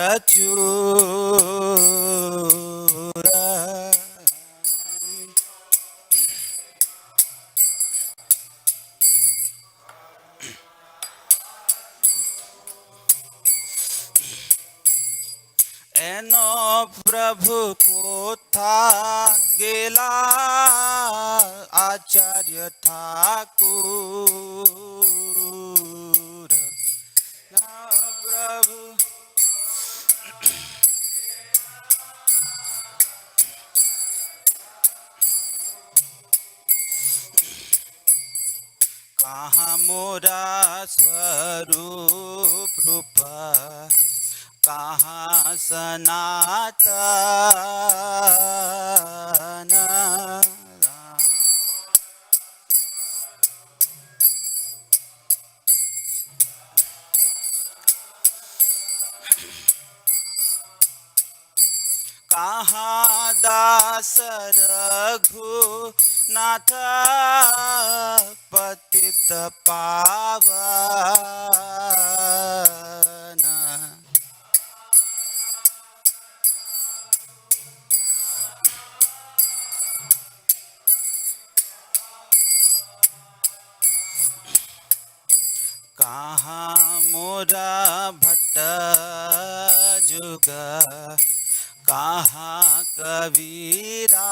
प्रचुर एनो प्रभु कोथा गेला आचार्य ठाकुर प्रभु कहाँ मोरा स्वरूप रूप कहाँ सनातन कहाँ दास रघुनाथ पतित पावन कहाँ मोरा भट्ट जुग कहाँ कविराज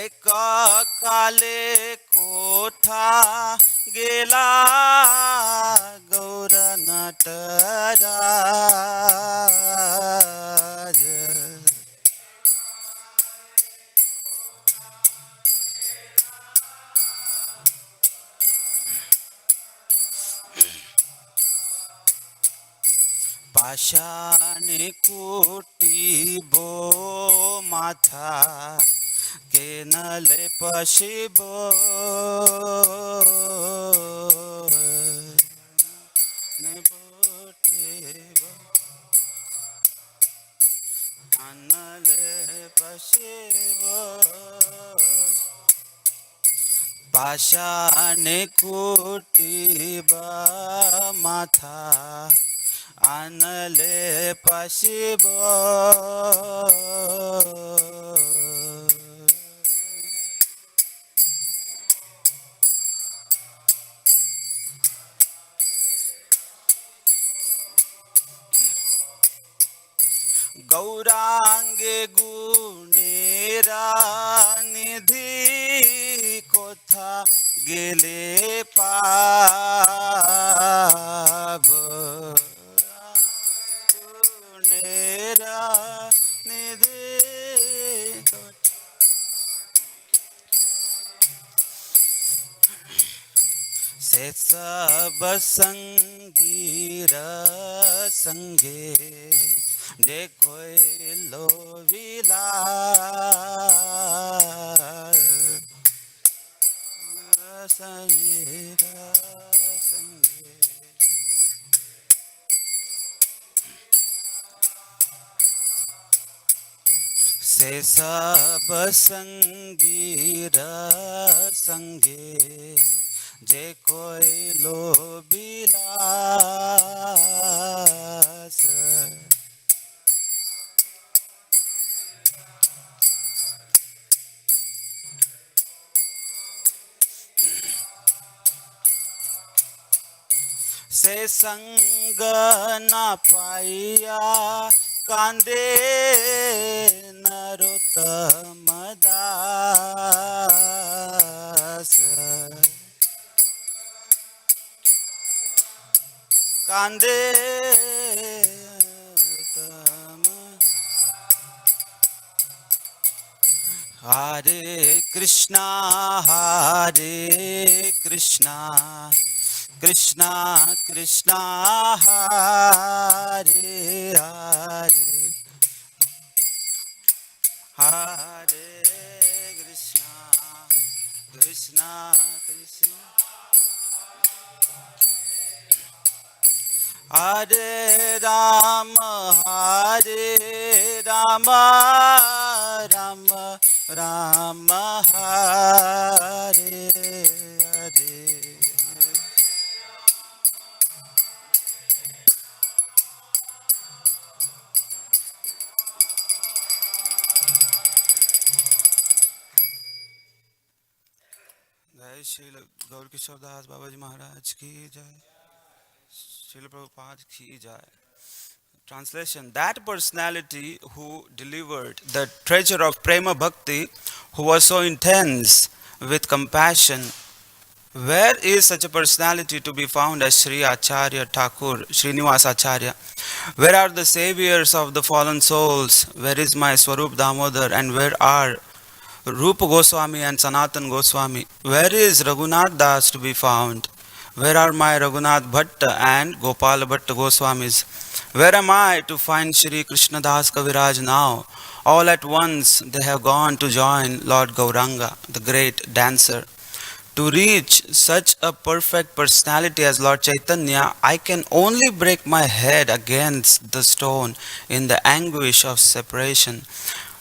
एक काले कोठा गेला गौर नटराज पाषाण कुटीबो माथा के नले पशिबो नले पशिबो पाषाण कुटीबा माथा आनले पशिबो गौरांगे गुणेरा निधि कोथा गेले पाब गुणेरा निधि से सब संगीर संगे देखो लो विलास संगीर संगे से सब संगीर संगे जे कोई लो बिलास से संग न पाइया कांदे नरोत्तम दास कांदे हरे Krishna Krishna Krishna Hare Hare Hare Krishna Krishna Krishna Hare Rama, Hare Rama, Rama Rama, Hare Hare. Jai Srila Gaur Kishore Das Babaji Maharaj ki jai. Srila Prabhupada ki jai. Translation: that personality who delivered the treasure of Prema Bhakti, who was so intense with compassion, where is such a personality to be found as Sri Acharya Thakur, Srinivas Acharya? Where are the saviors of the fallen souls? Where is my Swarup Damodar, and where are Rupa Goswami and Sanatan Goswami? Where is Raghunath Das to be found? Where are my Raghunath Bhatta and Gopal Bhatta Goswamis? Where am I to find Shri Krishna Das Kaviraj now? All at once they have gone to join Lord Gauranga, the great dancer. To reach such a perfect personality as Lord Chaitanya, I can only break my head against the stone in the anguish of separation.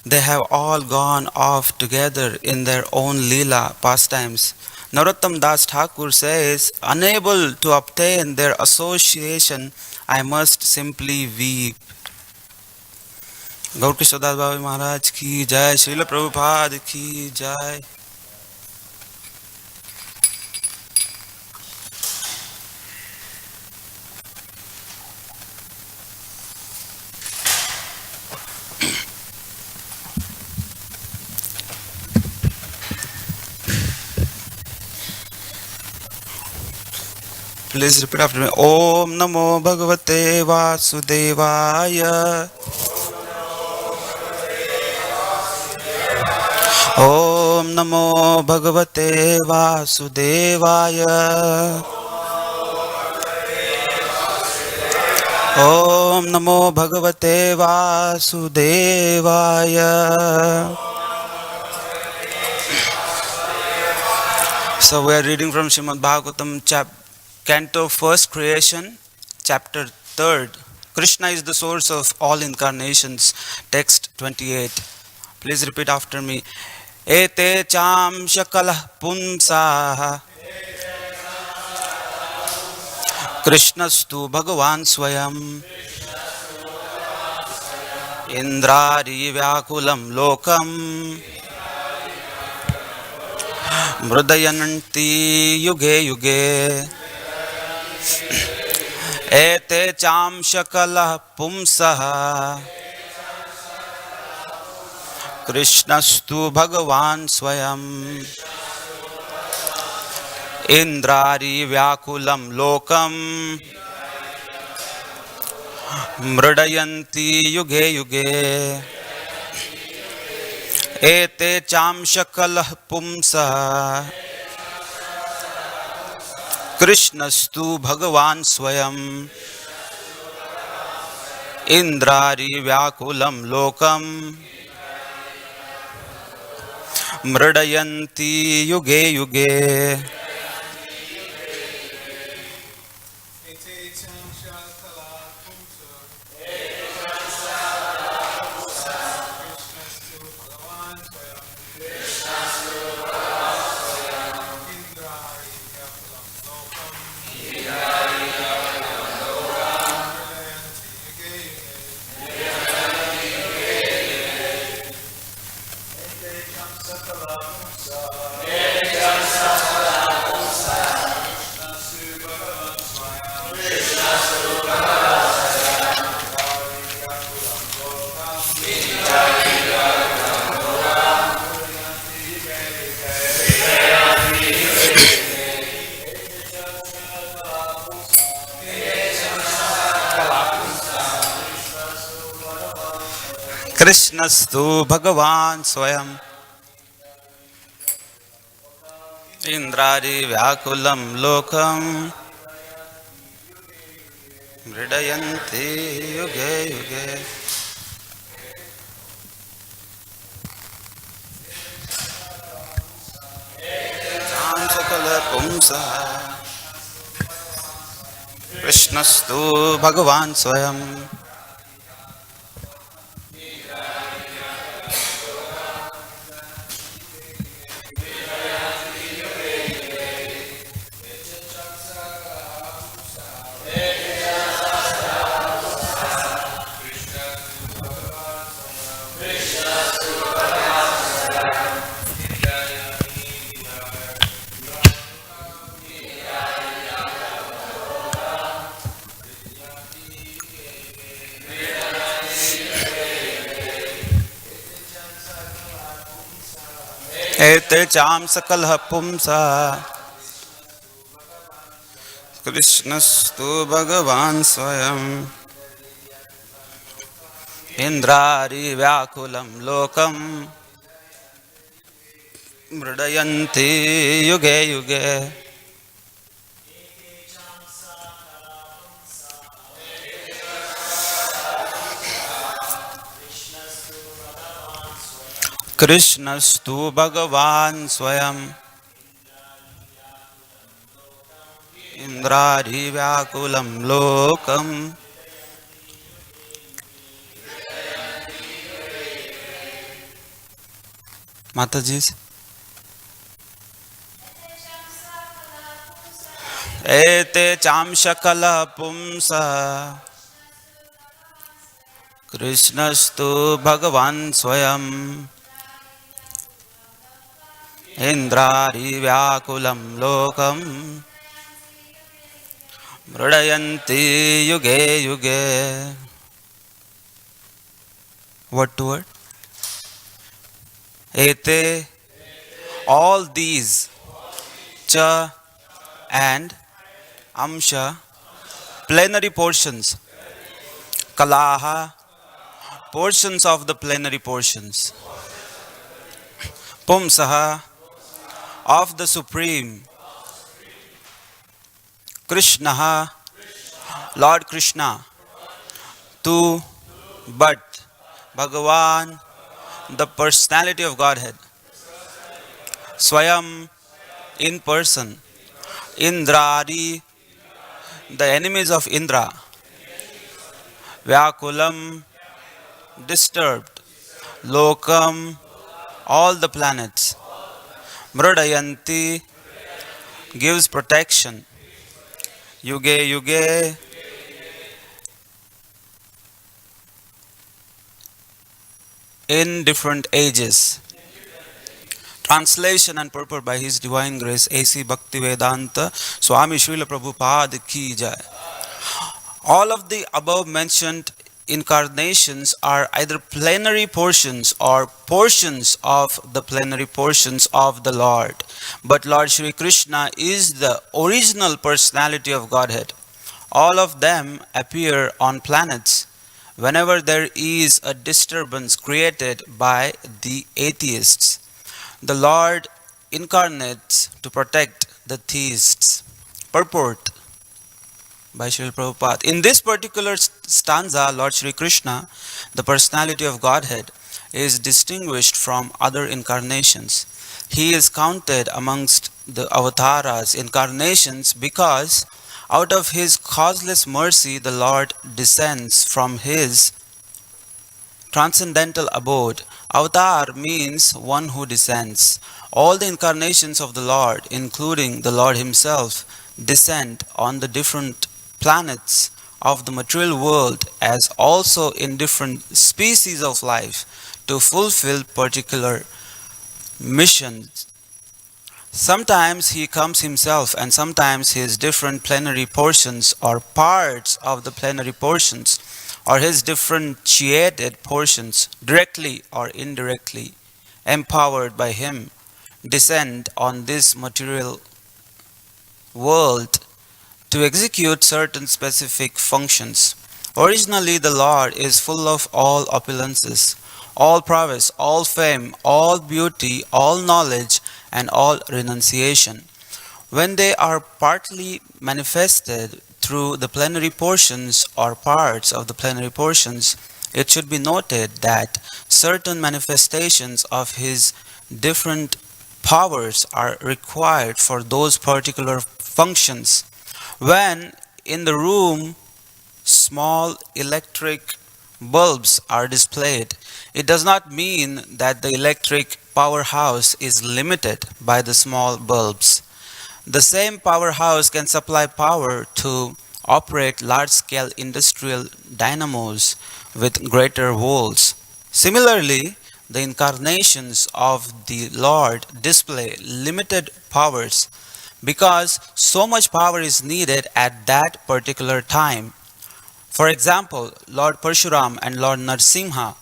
They have all gone off together in their own Leela pastimes. Narottam Das Thakur says, unable to obtain their association, I must simply weep. Gaur Kishore Das Babaji Maharaj ki jai, Srila Prabhupada ki jai. Please repeat after me. Om Namo Bhagavate Vasudevaya. Om Namo Bhagavate Vasudevaya. Om Namo Bhagavate Vasudevaya. So we are reading from Srimad Bhagavatam Canto 1st, Creation, Chapter 3rd. Krishna is the source of all incarnations. Text 28. Please repeat after me. Ete cham shakalah pumsaha Krishnastu Bhagavan Swayam Indrari Vyakulam Lokam Mrudayananti Yuge Yuge Ete cham shakalah pumsaha Krishnastu Bhagavan Swayam Indrari Vyakulam Lokam Mrudayanti Yuge Yuge Ete cham shakalah pumsaha Krishnastu Bhagavan Swayam Indrari Vyakulam Lokam Mrudayanti Yuge Yuge. Krishnastu Bhagavan Swayam Indrari Vyakulam Lokam Mridayanti Yuge Yuge. Sakala Pumsa कृष्णस्तु भगवान् स्वयं एते चाम सकलः पुंसा कृष्णस्तु भगवान् स्वयं इन्द्रारिव्याकुलं लोकं मृडयन्ति युगे युगे कृष्णस्तु भगवान् स्वयं इन्द्रारिव्याकुलं लोकं माताजी एते चांशकलः पुंसा कृष्णस्तु भगवान् स्वयं इन्द्रारिव्याकुलं लोकं मृडयन्ति युगे युगे. Word to word. Ete, all these, cha and amsha, plenary portions, kalaha, portions of the plenary portions, pumsaha, of the Supreme, Krishnaha, Lord Krishna, tu, but, Bhagavan, the personality of Godhead, Swayam, in person, Indradi, the enemies of Indra, Vyakulam, disturbed, Lokam, all the planets, Mradayanti, gives protection, Yuge Yuge, in different ages. Translation and purport by His Divine Grace A.C. Bhaktivedanta Swami Srila Prabhupada Ki Jai. All of the above mentioned incarnations are either plenary portions or portions of the plenary portions of the Lord. But Lord Shri Krishna is the original personality of Godhead. All of them appear on planets whenever there is a disturbance created by the atheists. The Lord incarnates to protect the theists. Purport by Srila Prabhupada. In this particular stanza, Lord Shri Krishna, the personality of Godhead, is distinguished from other incarnations. He is counted amongst the avatars, incarnations, because out of His causeless mercy, the Lord descends from His transcendental abode. Avatar means one who descends. All the incarnations of the Lord, including the Lord Himself, descend on the different planets of the material world as also in different species of life to fulfill particular missions. Sometimes He comes Himself and sometimes His different plenary portions or parts of the plenary portions or His differentiated portions, directly or indirectly, empowered by Him, descend on this material world to execute certain specific functions. Originally, the Lord is full of all opulences, all prowess, all fame, all beauty, all knowledge, and all renunciation. When they are partly manifested through the plenary portions or parts of the plenary portions, it should be noted that certain manifestations of His different powers are required for those particular functions. When in the room small electric bulbs are displayed, it does not mean that the electric powerhouse is limited by the small bulbs. The same powerhouse can supply power to operate large scale industrial dynamos with greater volts. Similarly, the incarnations of the Lord display limited powers because so much power is needed at that particular time. For example, Lord Parshuram and Lord Narsimha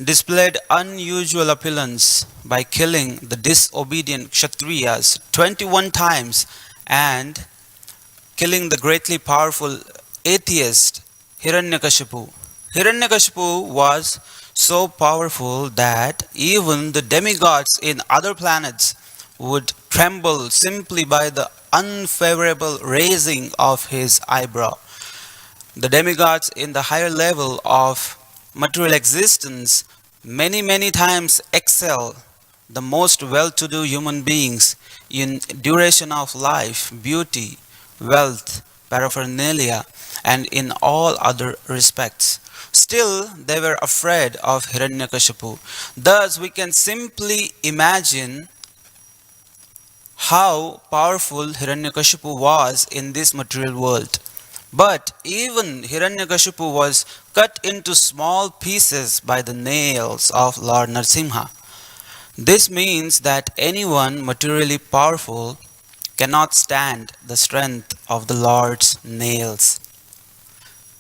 displayed unusual opulence by killing the disobedient Kshatriyas 21 times and killing the greatly powerful atheist Hiranyakashipu. Hiranyakashipu was so powerful that even the demigods in other planets would tremble simply by the unfavorable raising of his eyebrow. The demigods in the higher level of material existence many times excel the most well to do human beings in duration of life, beauty, wealth, paraphernalia, and in all other respects. Still, they were afraid of Hiranyakashipu. Thus, we can simply imagine how powerful Hiranyakashipu was in this material world. But even Hiranyakashipu was cut into small pieces by the nails of Lord Narsimha. This means that anyone materially powerful cannot stand the strength of the Lord's nails.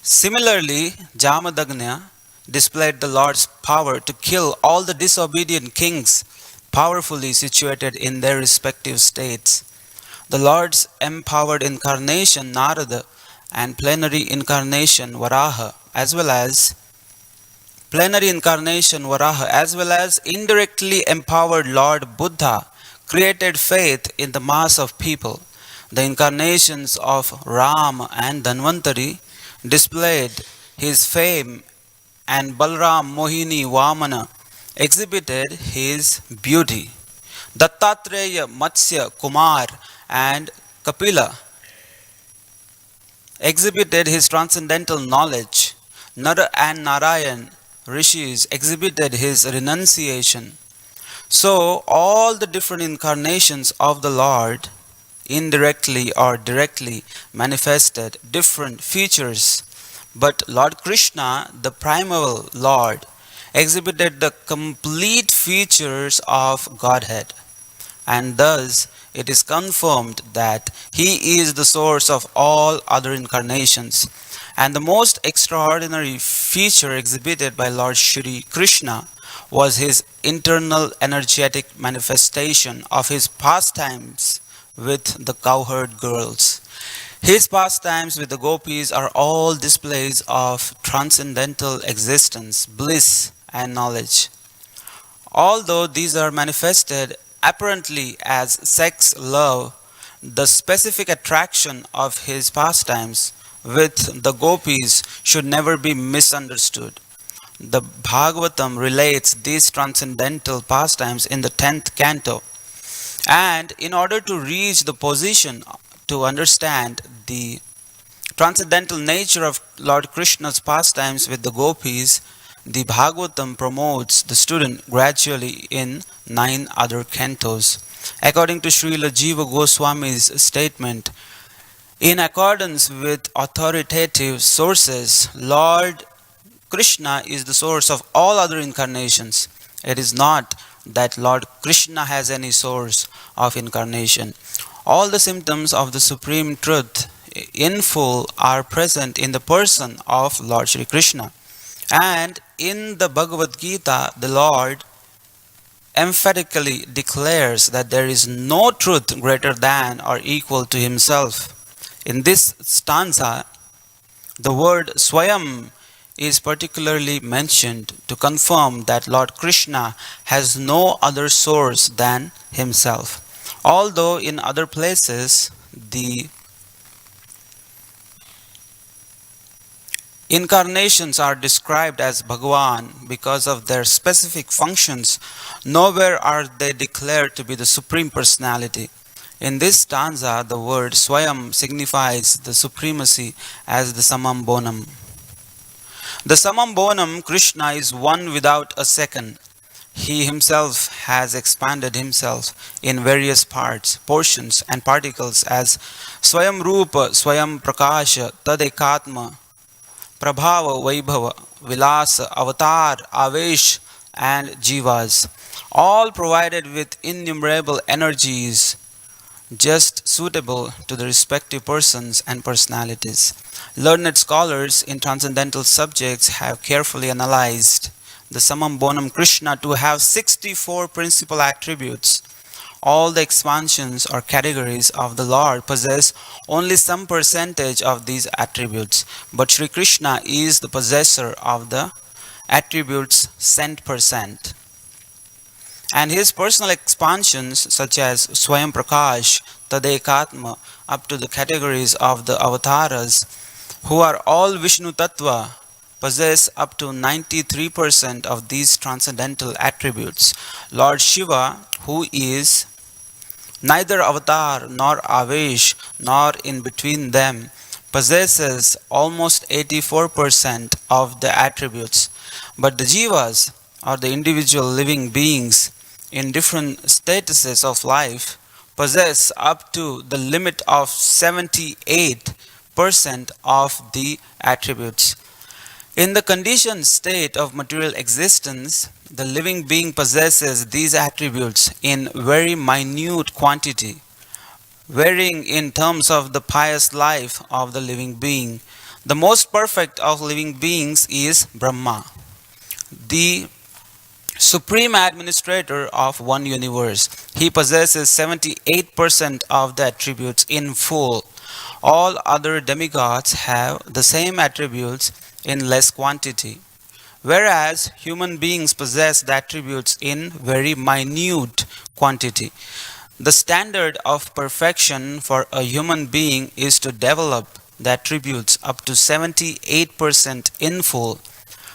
Similarly, Jamadagnya displayed the Lord's power to kill all the disobedient kings powerfully situated in their respective states. The Lord's empowered incarnation Narada and plenary incarnation Varaha as well as indirectly empowered Lord Buddha created faith in the mass of people. The incarnations of Ram and Dhanvantari displayed his fame and Balram, Mohini, Vamana exhibited his beauty. Dattatreya, Matsya, Kumar and Kapila exhibited his transcendental knowledge. Nara and Narayan rishis exhibited his renunciation. So, all the different incarnations of the Lord indirectly or directly manifested different features. But Lord Krishna, the primal Lord, exhibited the complete features of Godhead. And thus, it is confirmed that he is the source of all other incarnations. And the most extraordinary feature exhibited by Lord Shri Krishna was his internal energetic manifestation of his pastimes with the cowherd girls. His pastimes with the gopis are all displays of transcendental existence, bliss, and knowledge. Although these are manifested apparently as sex love, the specific attraction of his pastimes with the gopis should never be misunderstood. The Bhagavatam relates these transcendental pastimes in the 10th canto. And in order to reach the position to understand the transcendental nature of Lord Krishna's pastimes with the gopis, the Bhagavatam promotes the student gradually in 9 other cantos. According to Srila Jiva Goswami's statement, in accordance with authoritative sources, Lord Krishna is the source of all other incarnations. It is not that Lord Krishna has any source of incarnation. All the symptoms of the Supreme Truth in full are present in the person of Lord Shri Krishna. And in the Bhagavad Gita, the Lord emphatically declares that there is no truth greater than or equal to himself. In this stanza, the word Swayam is particularly mentioned to confirm that Lord Krishna has no other source than himself. Although in other places the incarnations are described as Bhagavan because of their specific functions, nowhere are they declared to be the Supreme Personality. In this stanza, the word Swayam signifies the supremacy as the Samam Bonam. The Samam Bonam, Krishna, is one without a second. He himself has expanded himself in various parts, portions, and particles as Swayam Rupa, Swayam Prakasha, Tadekatma, Prabhava, Vaibhava, Vilasa, Avatar, Avesh, and Jivas, all provided with innumerable energies just suitable to the respective persons and personalities. Learned scholars in transcendental subjects have carefully analyzed the Samam Bonam Krishna to have 64 principal attributes. All the expansions or categories of the Lord possess only some percentage of these attributes, but Sri Krishna is the possessor of the attributes cent percent. And his personal expansions, such as Swayam Prakash, Tadekatma, up to the categories of the avatars, who are all Vishnu Tattva, possess up to 93% of these transcendental attributes. Lord Shiva, who is neither avatar nor avesh nor in between them, possesses almost 84% of the attributes. But the jivas, or the individual living beings in different statuses of life, possess up to the limit of 78% of the attributes. In the conditioned state of material existence, the living being possesses these attributes in very minute quantity, varying in terms of the pious life of the living being. The most perfect of living beings is Brahma, the supreme administrator of one universe. He possesses 78% of the attributes in full. All other demigods have the same attributes in less quantity, whereas human beings possess the attributes in very minute quantity. The standard of perfection for a human being is to develop the attributes up to 78% in full.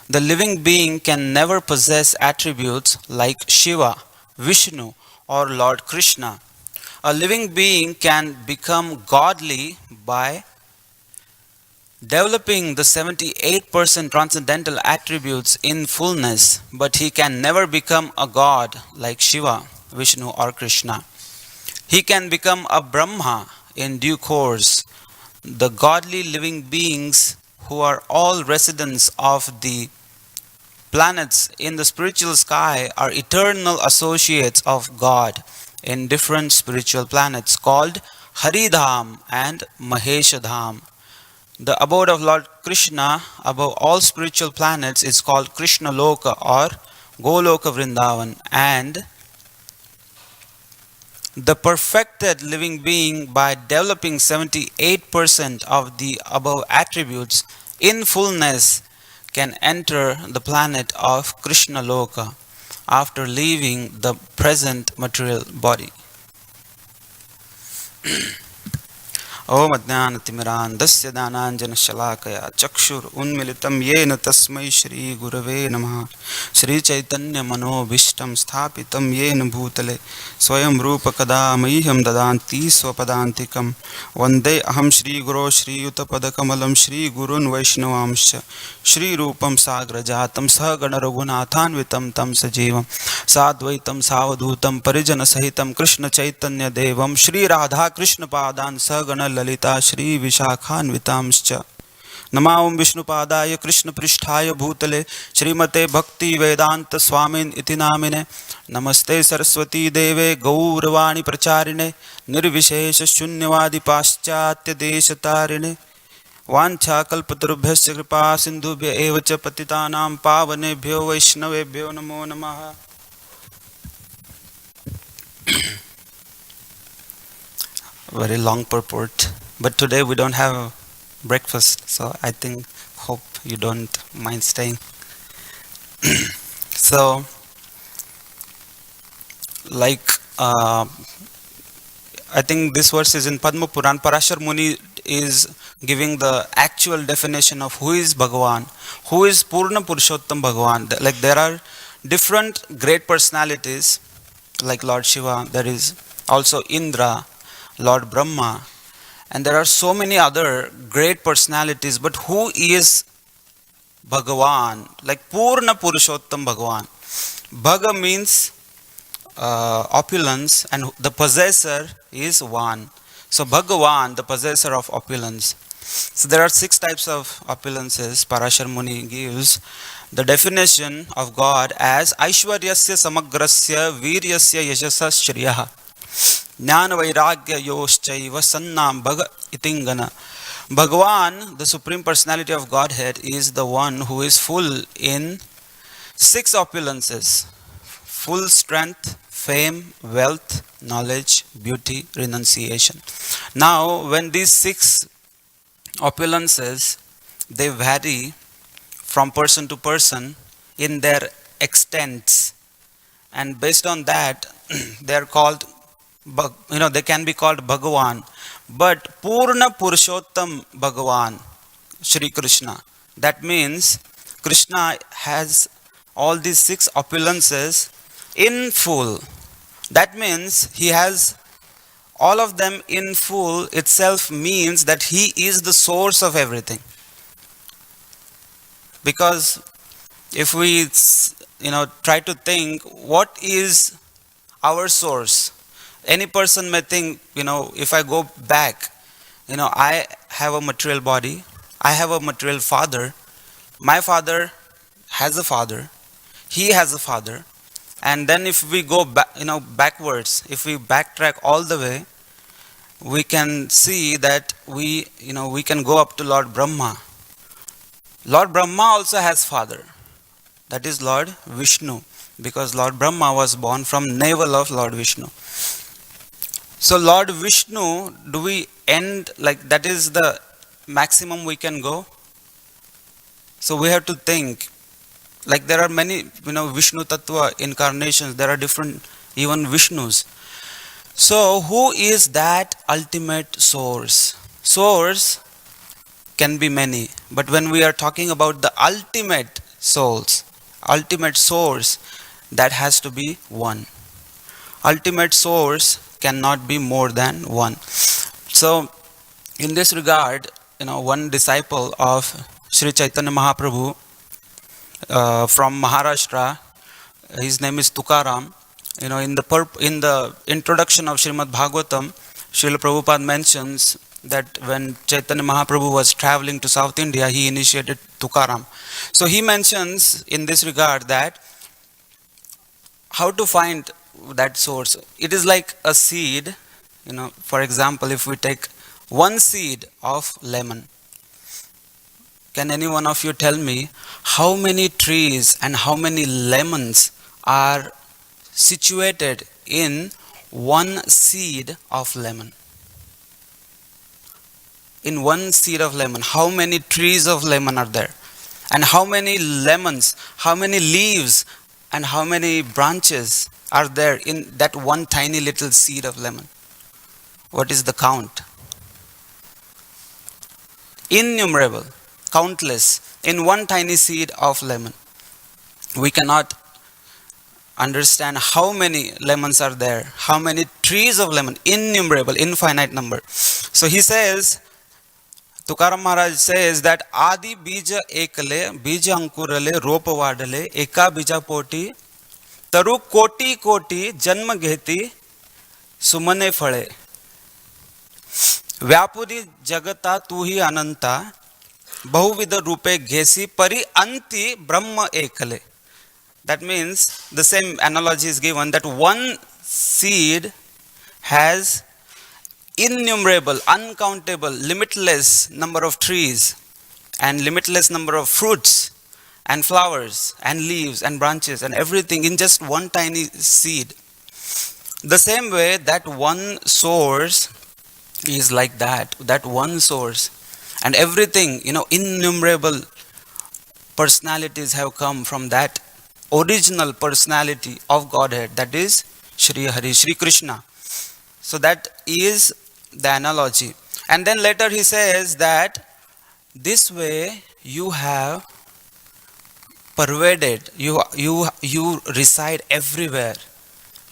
The living being can never possess attributes like Shiva, Vishnu, or Lord Krishna. A living being can become godly by developing the 78% transcendental attributes in fullness, but he can never become a god like Shiva, Vishnu, or Krishna. He can become a Brahma in due course. The godly living beings who are all residents of the planets in the spiritual sky are eternal associates of God in different spiritual planets called Haridham and Maheshadham. The abode of Lord Krishna above all spiritual planets is called Krishna Loka or Goloka Vrindavan, and the perfected living being, by developing 78% of the above attributes in fullness, can enter the planet of Krishna Loka after leaving the present material body. ओम अज्ञानतिमिरान्धस्य दानाञ्जनशलाकया चक्षुरुन्मिलितं येन तस्मै श्रीगुरवे नमः। श्रीचैतन्यमनोभीष्टं स्थापितं येन भूतले स्वयं रूपकदा मह्यं ददान्ति स्वपदान्तिकं। वन्दे अहं श्रीगुरो श्रीयुतपदकमलं श्रीगुरून् वैष्णवांश्च श्रीरूपं साग्रजातं सहगणरघुनाथान्वितं तं सजीवं साद्वैतं सावधूतं परिजनसहितं कृष्णचैतन्यदेवं श्रीराधाकृष्णपादान् सहगण ललिता श्री विशाखान्वितांश्च। नमां विष्णुपादाय कृष्णपृष्ठाय भूतले श्रीमते भक्ति वेदांत स्वामिन् इति नामिने। नमस्ते सरस्वती देवे गौरवाणी प्रचारिणे निर्विशेष शून्यवादी पाश्चात्य देशतारिणे। वाञ्छाकल्पतरुभ्यश्च कृपा सिन्धुभ्य एव च पतितानां पावनेभ्यो वैष्णवेभ्यो नमो नमः। Very long purport, but today we don't have breakfast, so I hope you don't mind staying. So, I think this verse is in Padma Puran. Parashar Muni is giving the actual definition of who is Bhagavan, who is Purna Purushottam Bhagavan. Like there are different great personalities, like Lord Shiva. There is also Indra. Lord Brahma, and there are so many other great personalities. But who is Bhagavan? Like Purna Purushottam Bhagavan. Bhaga means opulence, and the possessor is one. So Bhagavan, the possessor of opulence. So there are 6 types of opulences. Parashar Muni gives the definition of God as Aishwaryasya Samagrasya Viryasya Yashasa Shriyaha Jnana Vairagya Yoshchaiva Sannam Bhaga Itingana. Bhagavan, the Supreme Personality of Godhead, is the one who is full in 6 opulences: full strength, fame, wealth, knowledge, beauty, renunciation. Now, when these 6 opulences, they vary from person to person in their extents, and based on that, they are called, they can be called Bhagavan. But Purna Purushottam Bhagavan, Shri Krishna, that means Krishna has all these 6 opulences in full. That means he has all of them in full itself, means that he is the source of everything. Because if we try to think what is our source, any person may think, if I go back, I have a material body, I have a material father, my father has a father, he has a father, and then if we go back, backwards, if we backtrack all the way, we can see that we can go up to Lord Brahma. Lord Brahma also has father, that is Lord Vishnu, because Lord Brahma was born from navel of Lord Vishnu. So Lord Vishnu, do we end like that is the maximum we can go? So we have to think, like there are many Vishnu Tattva incarnations, there are different even Vishnus. So who is that ultimate source? Source can be many, but when we are talking about the ultimate souls, ultimate source, that has to be one. Ultimate source cannot be more than one. So in this regard, one disciple of Sri Chaitanya Mahaprabhu from Maharashtra, his name is Tukaram. In the introduction of Srimad Bhagavatam, Srila Prabhupada mentions that when Chaitanya Mahaprabhu was traveling to South India, he initiated Tukaram. So he mentions in this regard that how to find that source. It is like a seed. For example, if we take one seed of lemon, can any one of you tell me how many trees and how many lemons are situated in one seed of lemon? In one seed of lemon, how many trees of lemon are there? And how many lemons, how many leaves, and how many branches are there in that one tiny little seed of lemon? What is the count? Innumerable, countless, in one tiny seed of lemon. We cannot understand how many lemons are there, how many trees of lemon, innumerable, infinite number. So he says, Tukaram Maharaj says that Adi bija ekale, bija ankurale, ropa vadale, eka bija poti, taru koti koti, janma gheti, sumane phale. Vyapoory जगता तू ही अनंता बहुविध रूपे घेसी परि अंति ब्रह्म एकले. That means the same analogy is given that one seed has innumerable, uncountable, limitless number of trees and limitless number of fruits and flowers and leaves and branches and everything in just one tiny seed. The same way, that one source is like that one source, and everything, innumerable personalities have come from that original personality of Godhead, that is Shri Hari, Shri Krishna. So that is the analogy. And then later he says that this way you have pervaded, you reside everywhere,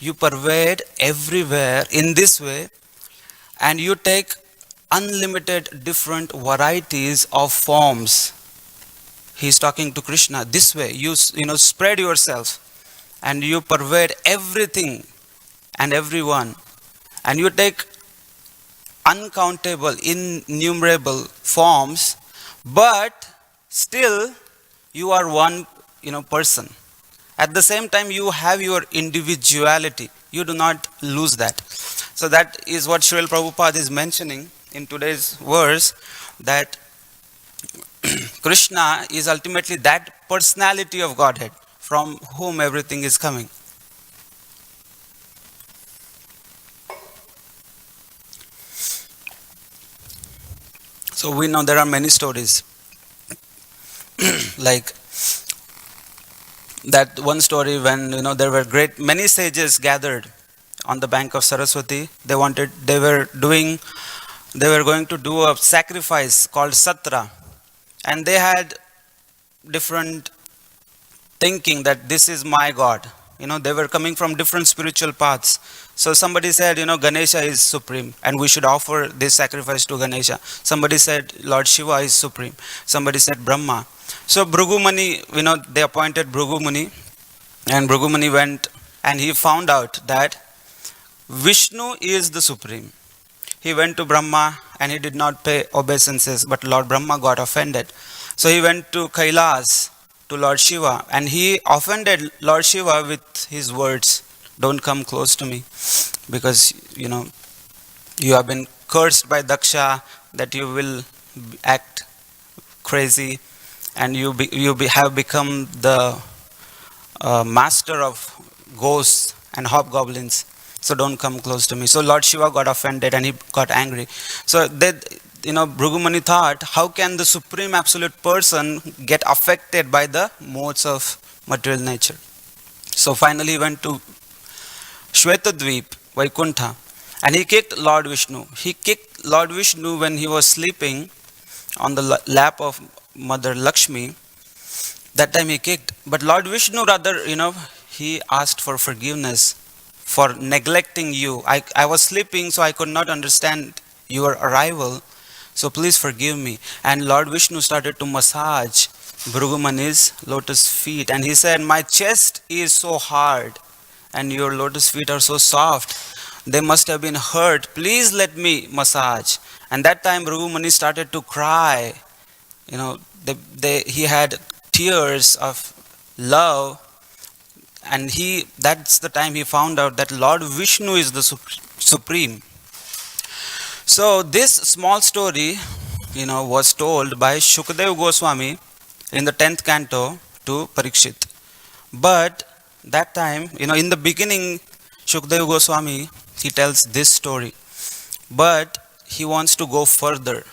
you pervade everywhere in this way, and you take unlimited different varieties of forms. He's talking to Krishna this way. You spread yourself and you pervade everything and everyone, and you take uncountable, innumerable forms, but still you are one, person. At the same time, you have your individuality. You do not lose that. So that is what Srila Prabhupada is mentioning in today's verse, that Krishna is ultimately that personality of Godhead from whom everything is coming. So we know there are many stories. Like that one story when there were great many sages gathered on the bank of Saraswati. They were going to do a sacrifice called Satra, and they had different thinking that this is my God. They were coming from different spiritual paths. So somebody said, Ganesha is supreme and we should offer this sacrifice to Ganesha. Somebody said Lord Shiva is supreme. Somebody said Brahma. So Bhrigu Muni, they appointed Bhrigu Muni, and Bhrigu Muni went and he found out that Vishnu is the supreme. He went to Brahma and he did not pay obeisances, but Lord Brahma got offended. So he went to Kailas, to Lord Shiva, and he offended Lord Shiva with his words, don't come close to me, because you have been cursed by Daksha that you will act crazy, and have become the master of ghosts and hobgoblins. So don't come close to me. So Lord Shiva got offended and he got angry. So Bhrigu Muni thought, how can the supreme absolute person get affected by the modes of material nature? So finally he went to Shvetadvip, Vaikuntha, and he kicked Lord Vishnu. He kicked Lord Vishnu when he was sleeping on the lap of Mother Lakshmi. That time he kicked. But Lord Vishnu rather, he asked for forgiveness for neglecting you. I was sleeping, so I could not understand your arrival. So please forgive me. And Lord Vishnu started to massage Bhrigu Muni's lotus feet. And he said, my chest is so hard and your lotus feet are so soft. They must have been hurt. Please let me massage. And that time Bhrigu Muni started to cry. He had tears of love. And that's the time he found out that Lord Vishnu is the supreme. So this small story, was told by Shukadeva Goswami in the 10th canto to Parikshit. But that time, in the beginning, Shukadeva Goswami, he tells this story. But he wants to go further.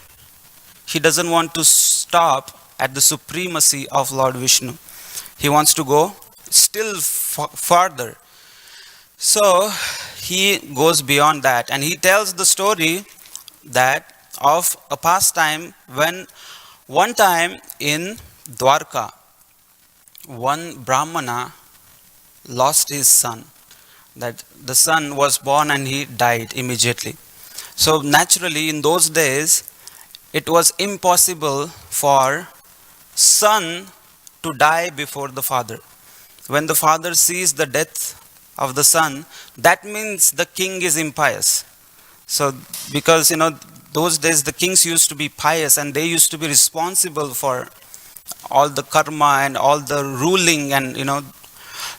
He doesn't want to stop at the supremacy of Lord Vishnu. He wants to go still farther. So he goes beyond that and he tells the story that of a past time when one time in Dwarka, one Brahmana lost his son. That the son was born and he died immediately. So naturally in those days it was impossible for son to die before the father. When the father sees the death of the son, that means the king is impious. So because those days the kings used to be pious and they used to be responsible for all the karma and all the ruling, and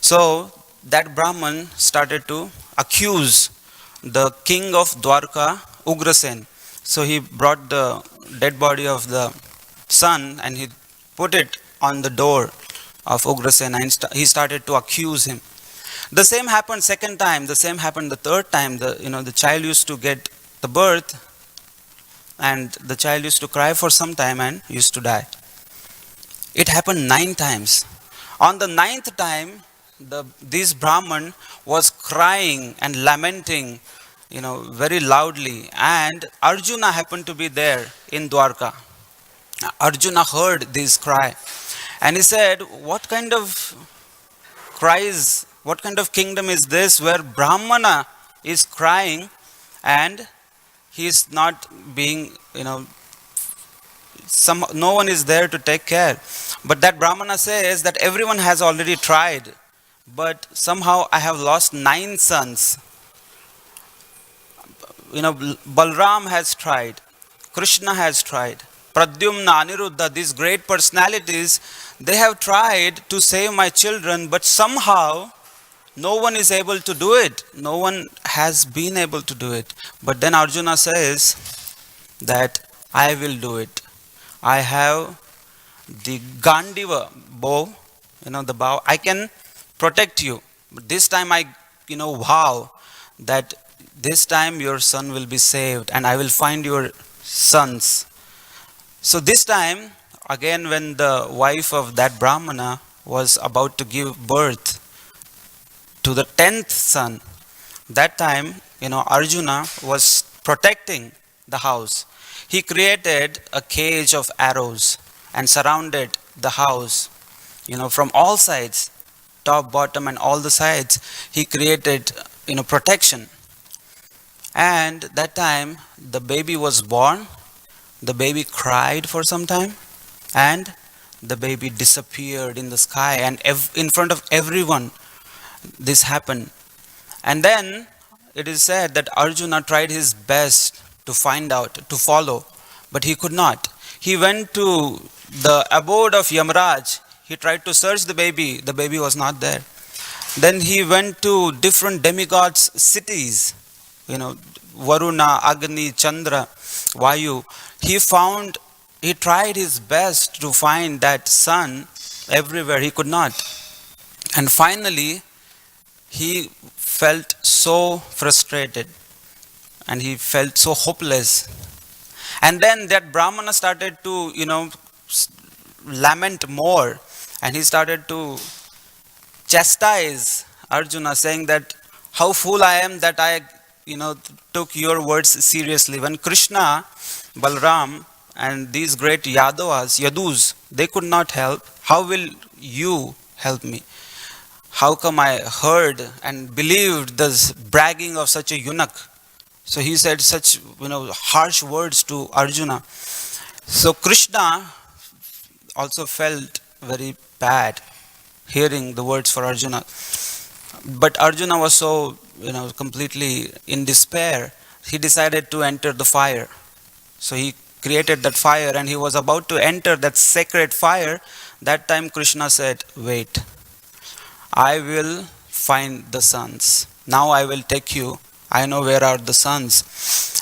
so that Brahman started to accuse the king of Dwarka, Ugrasen. So he brought the dead body of the son and he put it on the door of Ugrasen and he started to accuse him. The same happened second time, the same happened the third time. The child used to get the birth and the child used to cry for some time and used to die. It happened 9 times. On the 9th time, this Brahman was crying and lamenting, very loudly, and Arjuna happened to be there in Dwarka. Arjuna heard this cry and he said, what kind of cries, what kind of kingdom is this where Brahmana is crying and he is not being, no one is there to take care. But that Brahmana says that everyone has already tried, but somehow I have lost 9 sons. Balram has tried, Krishna has tried, Pradyumna, Aniruddha, these great personalities, they have tried to save my children, but somehow no one is able to do it. No one has been able to do it. But then Arjuna says that I will do it. I have the Gandiva bow, the bow. I can protect you. But this time I, vow that this time your son will be saved and I will find your sons. So this time, again, when the wife of that Brahmana was about to give birth to the 10th son, that time, Arjuna was protecting the house. He created a cage of arrows and surrounded the house, from all sides, top, bottom, and all the sides. He created, protection. And that time, the baby was born. The baby cried for some time, and the baby disappeared in the sky, and in front of everyone, this happened. And then it is said that Arjuna tried his best to find out, to follow, but he could not. He went to the abode of Yamraj. He tried to search the baby was not there. Then he went to different demigods' cities, Varuna, Agni, Chandra, Vayu. He tried his best to find that son everywhere. He could not. And finally, he felt so frustrated and he felt so hopeless. And then that Brahmana started to, lament more, and he started to chastise Arjuna, saying that how fool I am that I, took your words seriously. When Krishna, Balram, and these great Yadus, they could not help, how will you help me? How come I heard and believed this bragging of such a eunuch? So he said such, harsh words to Arjuna. So Krishna also felt very bad hearing the words for Arjuna. But Arjuna was so, completely in despair. He decided to enter the fire. So he created that fire and he was about to enter that sacred fire. That time Krishna said, wait, I will find the sons. Now I will take you. I know where are the sons.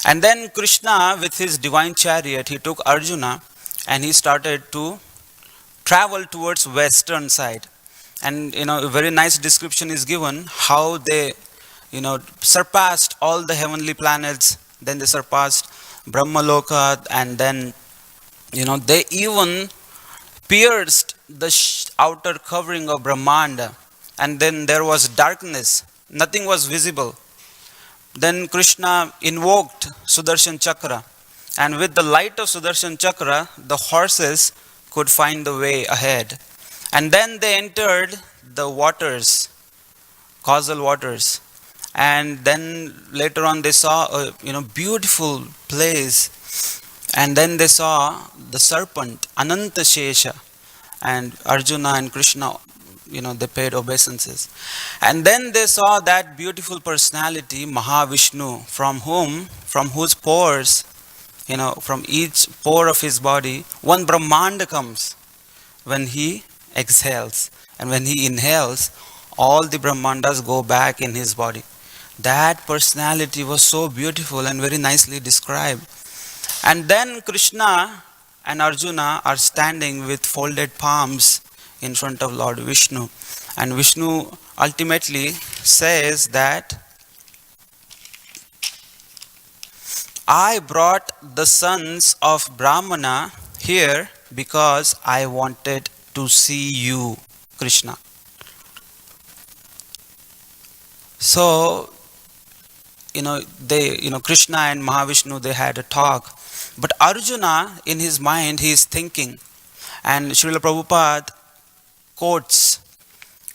And then Krishna, with his divine chariot, he took Arjuna and he started to travel towards western side. And a very nice description is given how they, surpassed all the heavenly planets. Then they surpassed Brahmaloka, and then, they even pierced the outer covering of Brahmanda. And then there was darkness. Nothing was visible. Then Krishna invoked Sudarshan Chakra. And with the light of Sudarshan Chakra, the horses could find the way ahead. And then they entered the waters, causal waters. And then later on they saw a beautiful place. And then they saw the serpent, Ananta Shesha. And Arjuna and Krishna, they paid obeisances. And then they saw that beautiful personality, Mahavishnu, from whose pores, from each pore of his body, one Brahmanda comes when he exhales. And when he inhales, all the Brahmandas go back in his body. That personality was so beautiful and very nicely described. And then Krishna and Arjuna are standing with folded palms in front of Lord Vishnu. And Vishnu ultimately says that I brought the sons of Brahmana here because I wanted to see you, Krishna. So, Krishna and Mahavishnu, they had a talk. But Arjuna, in his mind, he is thinking. And Srila Prabhupada quotes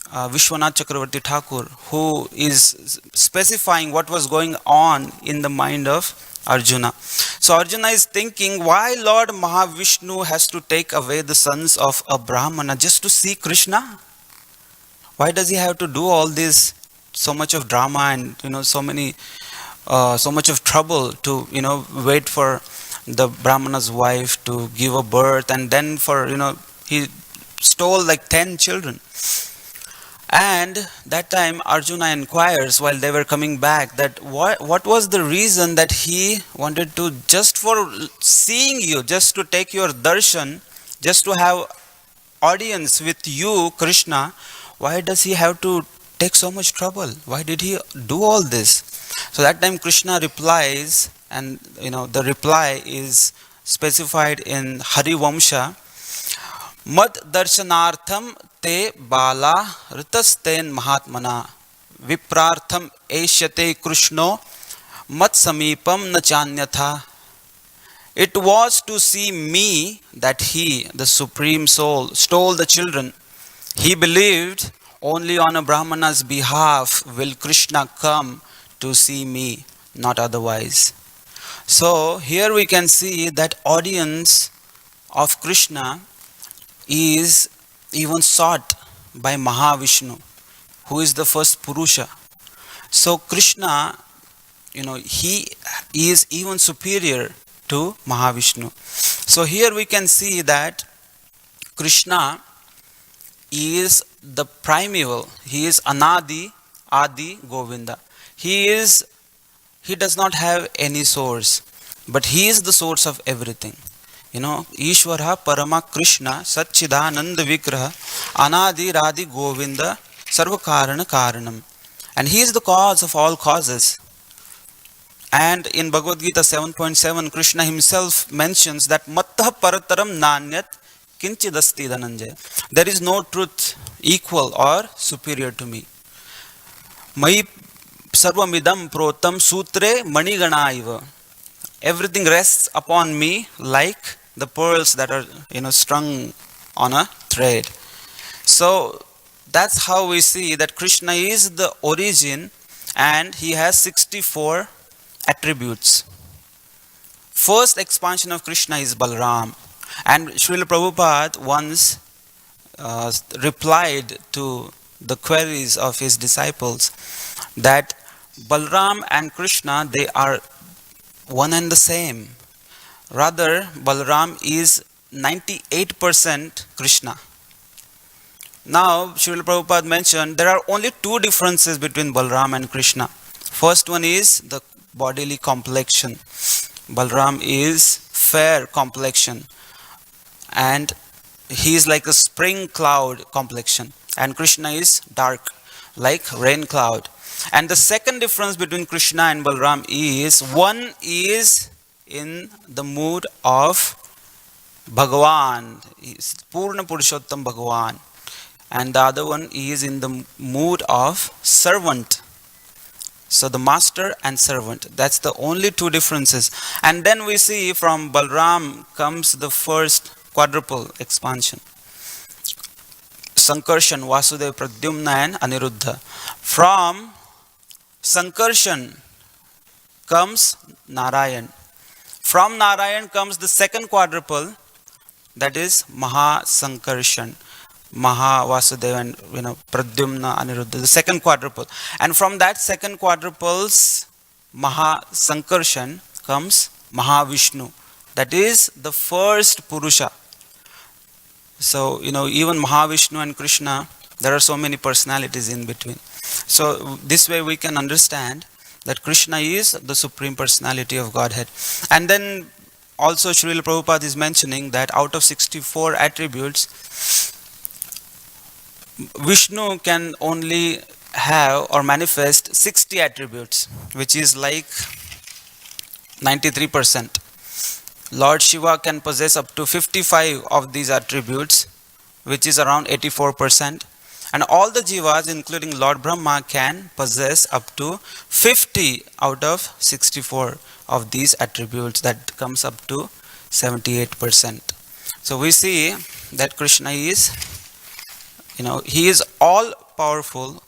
Vishwanath Chakravarti Thakur, who is specifying what was going on in the mind of Arjuna. So Arjuna is thinking, why Lord Mahavishnu has to take away the sons of a Brahmana just to see Krishna? Why does he have to do all this, so much of drama and so much of trouble to wait for the Brahmana's wife to give a birth, and then for he stole like 10 children. And that time Arjuna inquires while they were coming back that what was the reason that he wanted to, just for seeing you, just to take your darshan, just to have audience with you, Krishna, why does he have to take so much trouble? Why did he do all this? So that time Krishna replies, and the reply is specified in Hari Vamsha. Mad darshanartham te bala ritasten mahatmana viprartham eshyate krishno mat samipam na chanyatha. It was to see me that he, the Supreme Soul, stole the children. He believed only on a Brahmana's behalf will Krishna come to see me, not otherwise. So here we can see that audience of Krishna is even sought by Mahavishnu, who is the first Purusha. So Krishna, he is even superior to Mahavishnu. So here we can see that Krishna is the primeval. He is Anadi, Adi, Govinda. He does not have any source, but he is the source of everything. Ishvara Parama Krishna Satchidananda Vigraha Anadi Radi Govinda Sarva Karana Karanam. And he is the cause of all causes. And in Bhagavad Gita 7.7, Krishna himself mentions that Mattah Parataram Nanyat Kinchidasti Dhananjaya. There is no truth equal or superior to me. Mai Sarvamidam Protam Sutre Manigana Iva. Everything rests upon me like the pearls that are strung on a thread. So that's how we see that Krishna is the origin, and he has 64 attributes. First expansion of Krishna is Balram, and Srila Prabhupada once replied to the queries of his disciples that Balram and Krishna, they are one and the same. Rather, Balram is 98% Krishna. Now, Srila Prabhupada mentioned there are only two differences between Balram and Krishna. First one is the bodily complexion. Balram is fair complexion, and he is like a spring cloud complexion, and Krishna is dark like rain cloud. And the second difference between Krishna and Balram is one is in the mood of Bhagavan, Purna Purushottam Bhagavan, and the other one is in the mood of servant. So the master and servant, that's the only two differences. And then we see from Balram comes the first quadruple expansion. Sankarshan, Vasudeva, Pradyumna and Aniruddha. From Sankarshan comes Narayan. From Narayan comes the second quadruple, that is Mahasankarshan. Maha, Vasudeva and Pradyumna, Aniruddha, the second quadruple. And from that second quadruple's Mahasankarshan comes Mahavishnu. That is the first Purusha. So, even Mahavishnu and Krishna, there are so many personalities in between. So, this way we can understand that Krishna is the Supreme Personality of Godhead. And then also Srila Prabhupada is mentioning that out of 64 attributes, Vishnu can only have or manifest 60 attributes, which is like 93%. Lord Shiva can possess up to 55 of these attributes, which is around 84%. And all the jivas, including Lord Brahma, can possess up to 50 out of 64 of these attributes. That comes up to 78%. So we see that Krishna is, he is all powerful.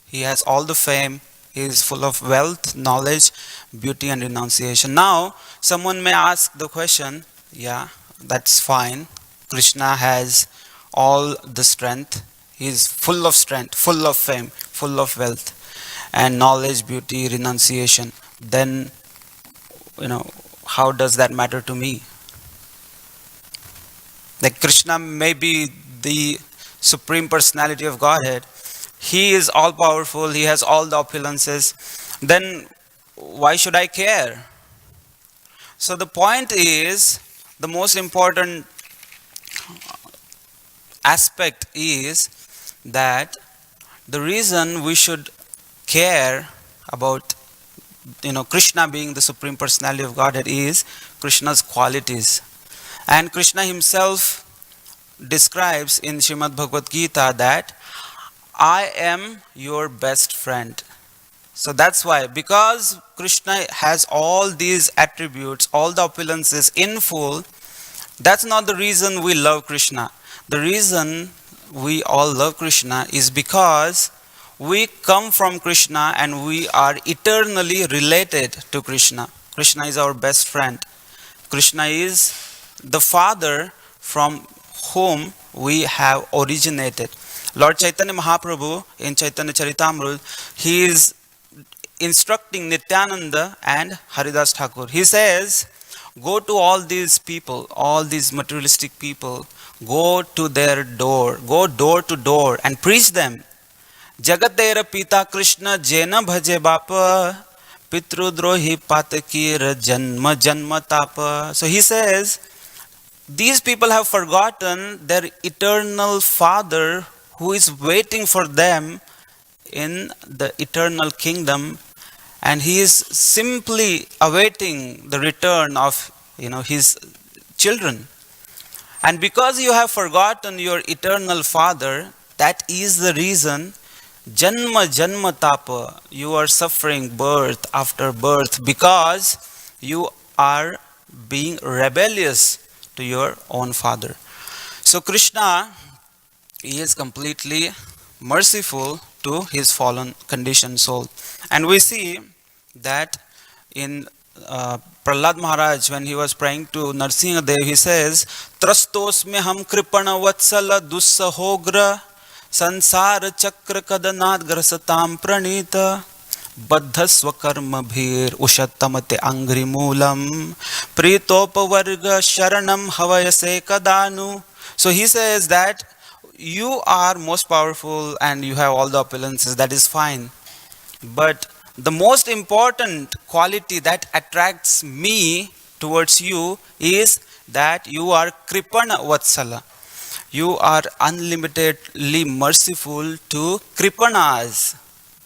He has all the fame, He is full of wealth, knowledge, beauty, and renunciation. Now, someone may ask the question, yeah, that's fine. Krishna has all the strength. He is full of strength, full of fame, full of wealth, and knowledge, beauty, renunciation. Then, how does that matter to me? Like Krishna may be the supreme personality of Godhead. He is all powerful, he has all the opulences. Then why should I care? So the point is, the most important aspect is that the reason we should care about Krishna being the supreme personality of Godhead is Krishna's qualities. And Krishna himself describes in Srimad Bhagavad Gita that I am your best friend. So that's why, because Krishna has all these attributes, all the opulences in full, that's not the reason we love Krishna. The reason we all love Krishna is because we come from Krishna and we are eternally related to Krishna. Krishna is our best friend. Krishna is the Father from whom we have originated. Lord Chaitanya Mahaprabhu in Chaitanya Charitamrita, he is instructing Nityananda and Haridas Thakur. He says, go to all these people, all these materialistic people, go to their door, go door to door and preach them. Jagat Tera Pita Krishna Jena Bhaje Bapa Pitrudrohi Patakir Janma Janma Tapa. So he says, these people have forgotten their eternal Father who is waiting for them in the eternal kingdom, and he is simply awaiting the return of his children. And because you have forgotten your eternal Father, that is the reason Janma Janma Tapa, you are suffering birth after birth, because you are being rebellious to your own father. So Krishna is completely merciful to his fallen conditioned soul. And we see that in Prahlad Maharaj, when he was praying to Narsimha Dev, he says, Trastosme ham kripana vatsala dussahogra sansara chakra kadanat grasatam pranita baddhasva karma bhir ushattamate angri moolam pritopavarga sharanam havayase kadanu. So he says that you are most powerful and you have all the opulences, that is fine. But the most important quality that attracts me towards you is that you are Kripana Vatsala. You are unlimitedly merciful to Kripanas,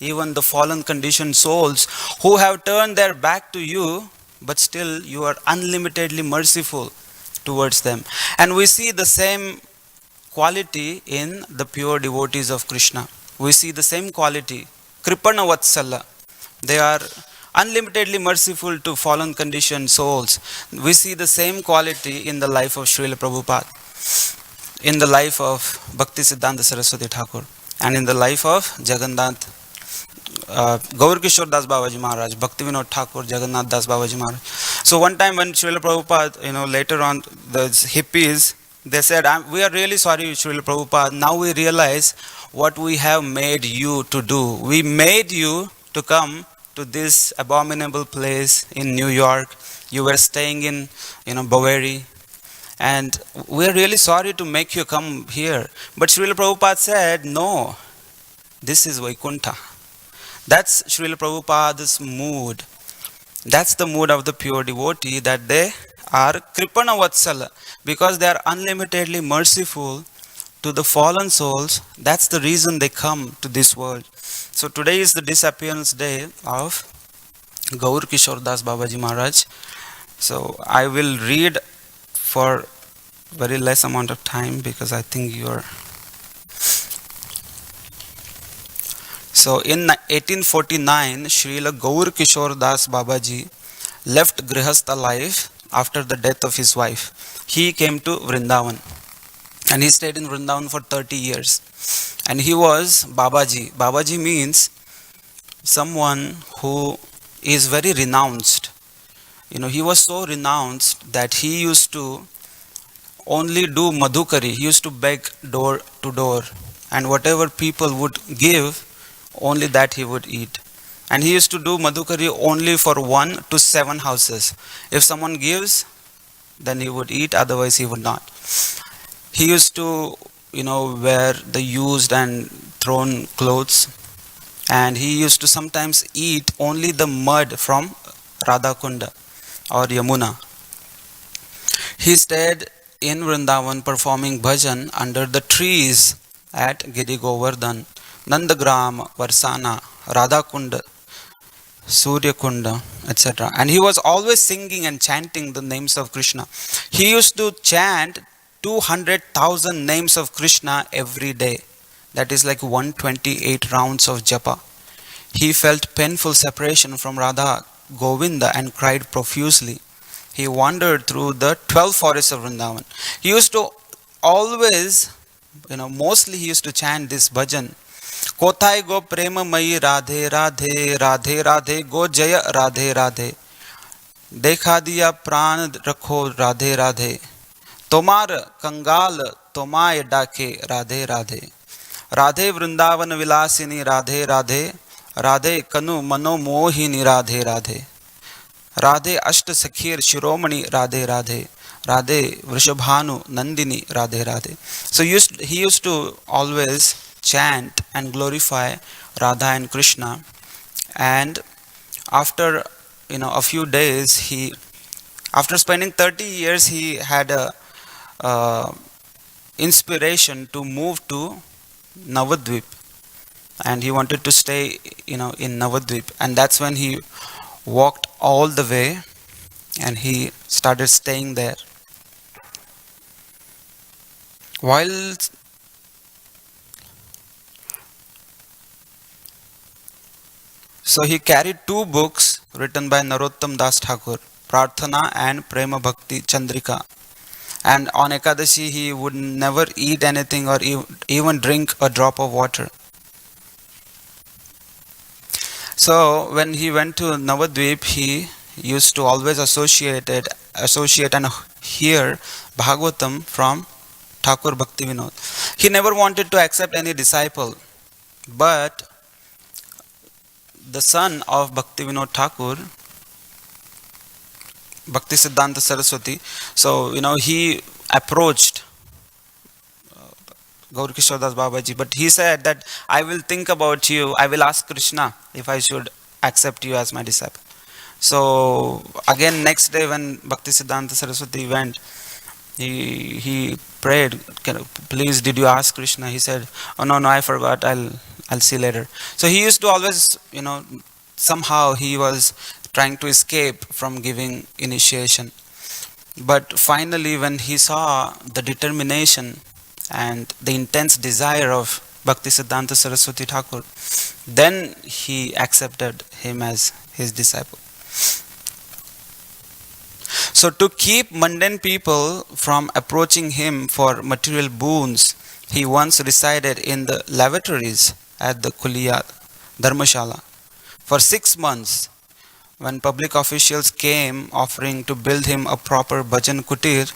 even the fallen conditioned souls who have turned their back to you, but still you are unlimitedly merciful towards them. And we see the same quality in the pure devotees of Krishna. We see the same quality, Kripana Vatsala. They are unlimitedly merciful to fallen conditioned souls. We see the same quality in the life of Srila Prabhupada, in the life of Bhakti Siddhanta Saraswati Thakur, and in the life of Jagannath, Gaur Kishore Das Babaji Maharaj, Bhakti Vinod Thakur, Jagannath Das Babaji Maharaj. So one time when Srila Prabhupada, later on the hippies, they said, we are really sorry, Srila Prabhupada. Now we realize what we have made you to do. We made you to come to this abominable place in New York. You were staying in, Boveri. And we are really sorry to make you come here. But Srila Prabhupada said, no, this is Vaikuntha. That's Srila Prabhupada's mood. That's the mood of the pure devotee, that they are Kripana Vatsala, because they are unlimitedly merciful to the fallen souls. That's the reason they come to this world. So today is the disappearance day of Gaur Kishore Das Babaji Maharaj. So I will read for very less amount of time, because I think you are. So in 1849, Srila Gaur Kishore Das Babaji left Grihastha life after the death of his wife. He came to Vrindavan and he stayed in Vrindavan for 30 years. And he was Babaji. Babaji means someone who is very renounced. He was so renounced that he used to only do madhukari. He used to beg door to door, and whatever people would give, only that he would eat. And he used to do madhukari only for 1 to 7 houses. If someone gives, then he would eat, otherwise he would not. He used to, wear the used and thrown clothes, and he used to sometimes eat only the mud from Radha Kunda or Yamuna. He stayed in Vrindavan performing bhajan under the trees at Giri Govardhan, Nandagram, Varsana, Radha Kunda, Surya Kunda, etc. And he was always singing and chanting the names of Krishna. He used to chant 200,000 names of Krishna every day. That is like 128 rounds of japa. He felt painful separation from Radha Govinda and cried profusely. He wandered through the 12 forests of Vrindavan. He used to always, mostly he used to chant this bhajan. कोथाय गो प्रेममयी राधे राधे राधे राधे गो जय राधे राधे देखा दिया प्राण रखो राधे राधे तोमार कंगाल तोमाय डाके राधे राधे राधे वृंदावन विलासिनी राधे राधे राधे कनु मनोमोहिनी राधे राधे राधे अष्ट सखीर शिरोमणि Radhe Radhe Radhe Vrishabhanu Nandini Radhe Radhe. So he used to always chant and glorify Radha and Krishna. And after a few days, after spending 30 years, he had a inspiration to move to Navadvip, and he wanted to stay in Navadvip, and that's when he walked all the way and he started staying there. While So he carried two books written by Narottam Das Thakur, Prarthana and Prema Bhakti Chandrika. And on Ekadashi he would never eat anything or even drink a drop of water. So when he went to Navadvip, he used to always associate and hear Bhagavatam from Thakur Bhaktivinoda. He never wanted to accept any disciple, but the son of Bhaktivinoda Thakur, Bhakti Siddhanta Saraswati, so he approached Gaur Kishore Das Babaji, but he said that I will think about you, I will ask Krishna if I should accept you as my disciple. So again next day when Bhakti Siddhanta Saraswati went, he prayed, please did you ask Krishna? He said, oh no, I forgot, I'll see later. So he used to always, somehow he was trying to escape from giving initiation. But finally when he saw the determination and the intense desire of Bhakti Siddhanta Saraswati Thakur, then he accepted him as his disciple. So to keep mundane people from approaching him for material boons, he once resided in the lavatories at the Kuliya Dharmashala for 6 months. When public officials came offering to build him a proper bhajan kutir,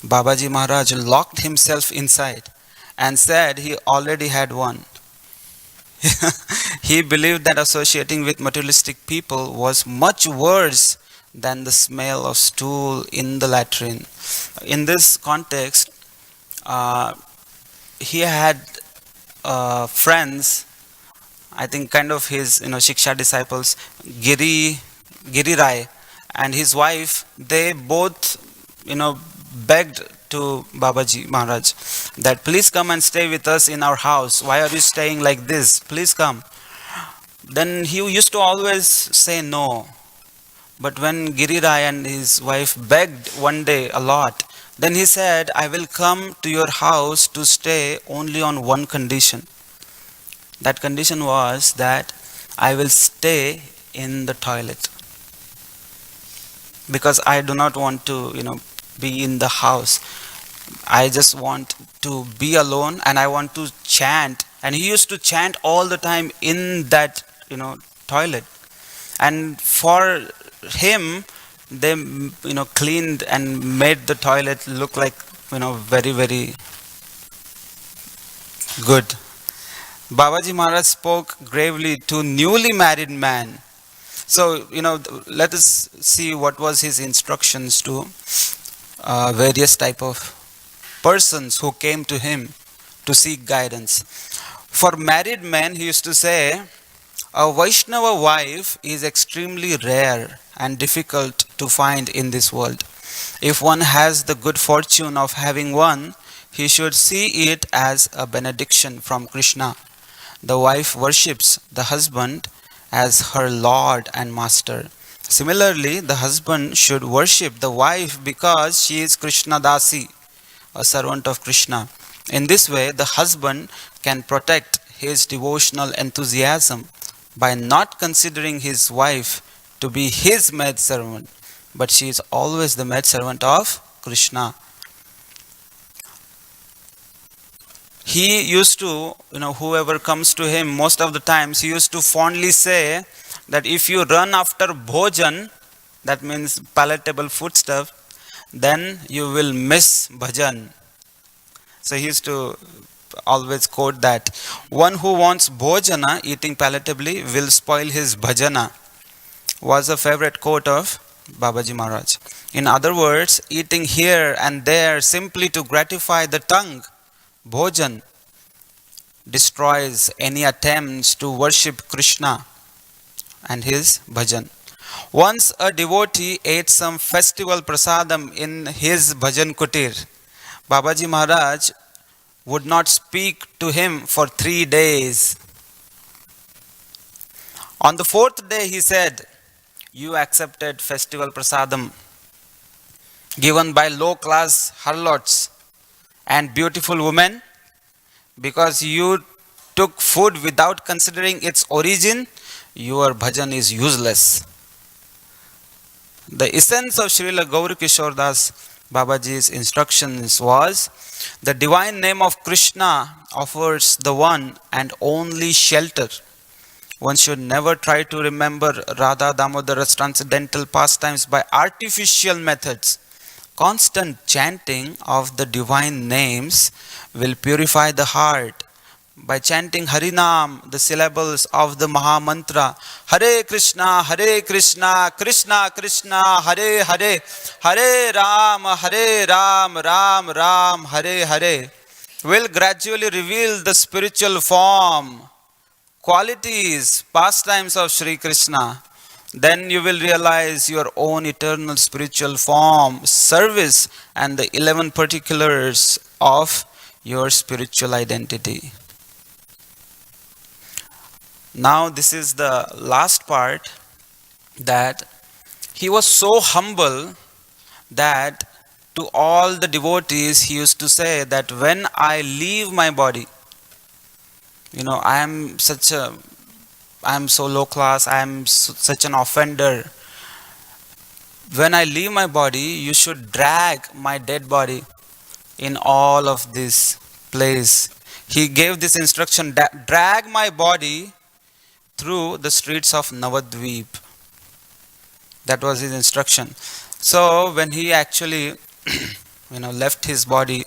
Babaji Maharaj locked himself inside and said he already had one. He believed that associating with materialistic people was much worse than the smell of stool in the latrine. In this context, he had friends, I think kind of his Shiksha disciples, Giri Rai and his wife, they both begged to Babaji Maharaj that please come and stay with us in our house. Why are you staying like this? Please come. Then he used to always say no. But when Giri Rai and his wife begged one day a lot, then he said, I will come to your house to stay only on one condition. That condition was that I will stay in the toilet. Because I do not want to, be in the house. I just want to be alone and I want to chant. And he used to chant all the time in that, toilet. And for him, they cleaned and made the toilet look like very very good. Babaji Maharaj spoke gravely to newly married man. So let us see what was his instructions to various type of persons who came to him to seek guidance. For married men, he used to say, a Vaishnava wife is extremely rare and difficult to find in this world. If one has the good fortune of having one, he should see it as a benediction from Krishna. The wife worships the husband as her lord and master. Similarly, the husband should worship the wife because she is Krishna Dasi, a servant of Krishna. In this way, the husband can protect his devotional enthusiasm by not considering his wife to be his maidservant, but she is always the maidservant of Krishna. He used to, whoever comes to him, most of the times he used to fondly say that if you run after bhojan, that means palatable foodstuff, then you will miss bhajan. So he used to always quote that. One who wants bhojana, eating palatably, will spoil his bhajana, was a favorite quote of Babaji Maharaj. In other words, eating here and there simply to gratify the tongue, bhojan, destroys any attempts to worship Krishna and his bhajan. Once a devotee ate some festival prasadam in his bhajan kutir. Babaji Maharaj would not speak to him for 3 days. On the 4th day he said, you accepted festival prasadam given by low class harlots and beautiful women because you took food without considering its origin, your bhajan is useless. The essence of Srila Gaura Kishore Das Babaji's instructions was, the divine name of Krishna offers the one and only shelter. One should never try to remember Radha Damodara's transcendental pastimes by artificial methods. Constant chanting of the divine names will purify the heart. By chanting Harinam, the syllables of the Maha Mantra, Hare Krishna, Krishna Krishna, Hare Hare, Hare Ram, Ram Ram, Hare Hare, will gradually reveal the spiritual form, qualities, pastimes of Sri Krishna. Then you will realize your own eternal spiritual form, service, and the 11 particulars of your spiritual identity. Now this is the last part, that he was so humble that to all the devotees he used to say that when I leave my body, I am so low class, I am such an offender. When I leave my body, you should drag my dead body in all of this place. He gave this instruction, drag my body through the streets of Navadvip. That was his instruction. So when he actually left his body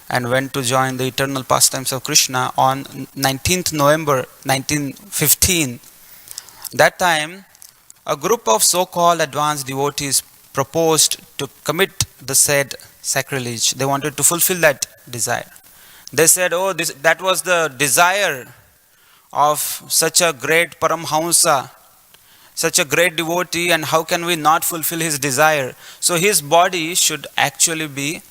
and went to join the eternal pastimes of Krishna on 19th November 1915, that time a group of so-called advanced devotees proposed to commit the said sacrilege. They wanted to fulfill that desire. They said, that was the desire of such a great Paramhamsa, such a great devotee, and how can we not fulfill his desire? So his body should actually be,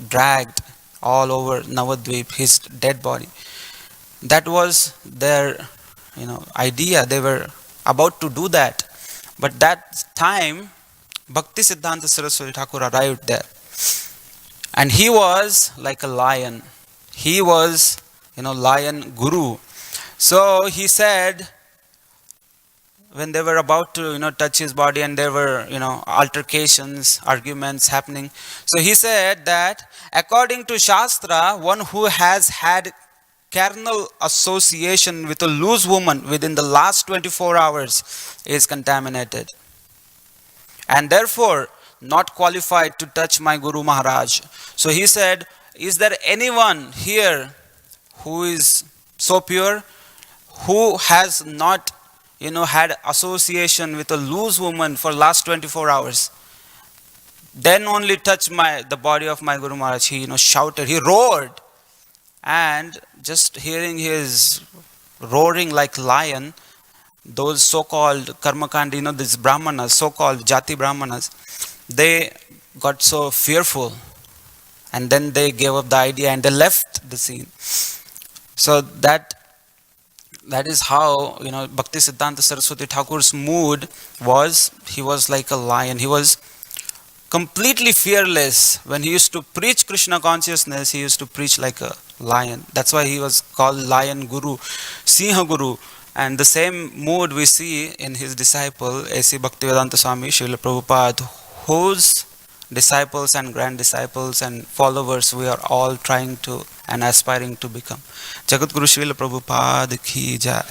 dragged all over Navadvip, his dead body. That was their, idea. They were about to do that. But that time, Bhakti Siddhanta Saraswati Thakur arrived there. And he was like a lion. He was, lion guru. So he said, when they were about to, touch his body and there were, altercations, arguments happening. So he said that according to Shastra, one who has had carnal association with a loose woman within the last 24 hours is contaminated, and therefore not qualified to touch my Guru Maharaj. So he said, is there anyone here who is so pure, who has not, had association with a loose woman for last 24 hours? Then only touch the body of my Guru Maharaj. He, shouted, he roared. And just hearing his roaring like lion, those so-called karmakandi, these brahmanas, so-called jati brahmanas, they got so fearful, and then they gave up the idea and they left the scene. So that is how, Bhakti Siddhanta Saraswati Thakur's mood was. He was like a lion. He was completely fearless. When he used to preach Krishna consciousness, he used to preach like a lion. That's why he was called Lion Guru, Sinha Guru. And the same mood we see in his disciple, A.C. Bhaktivedanta Swami Srila Prabhupada, whose disciples and grand disciples and followers we are all trying to and aspiring to become. Jagat Guru Srila Prabhupada ki jai.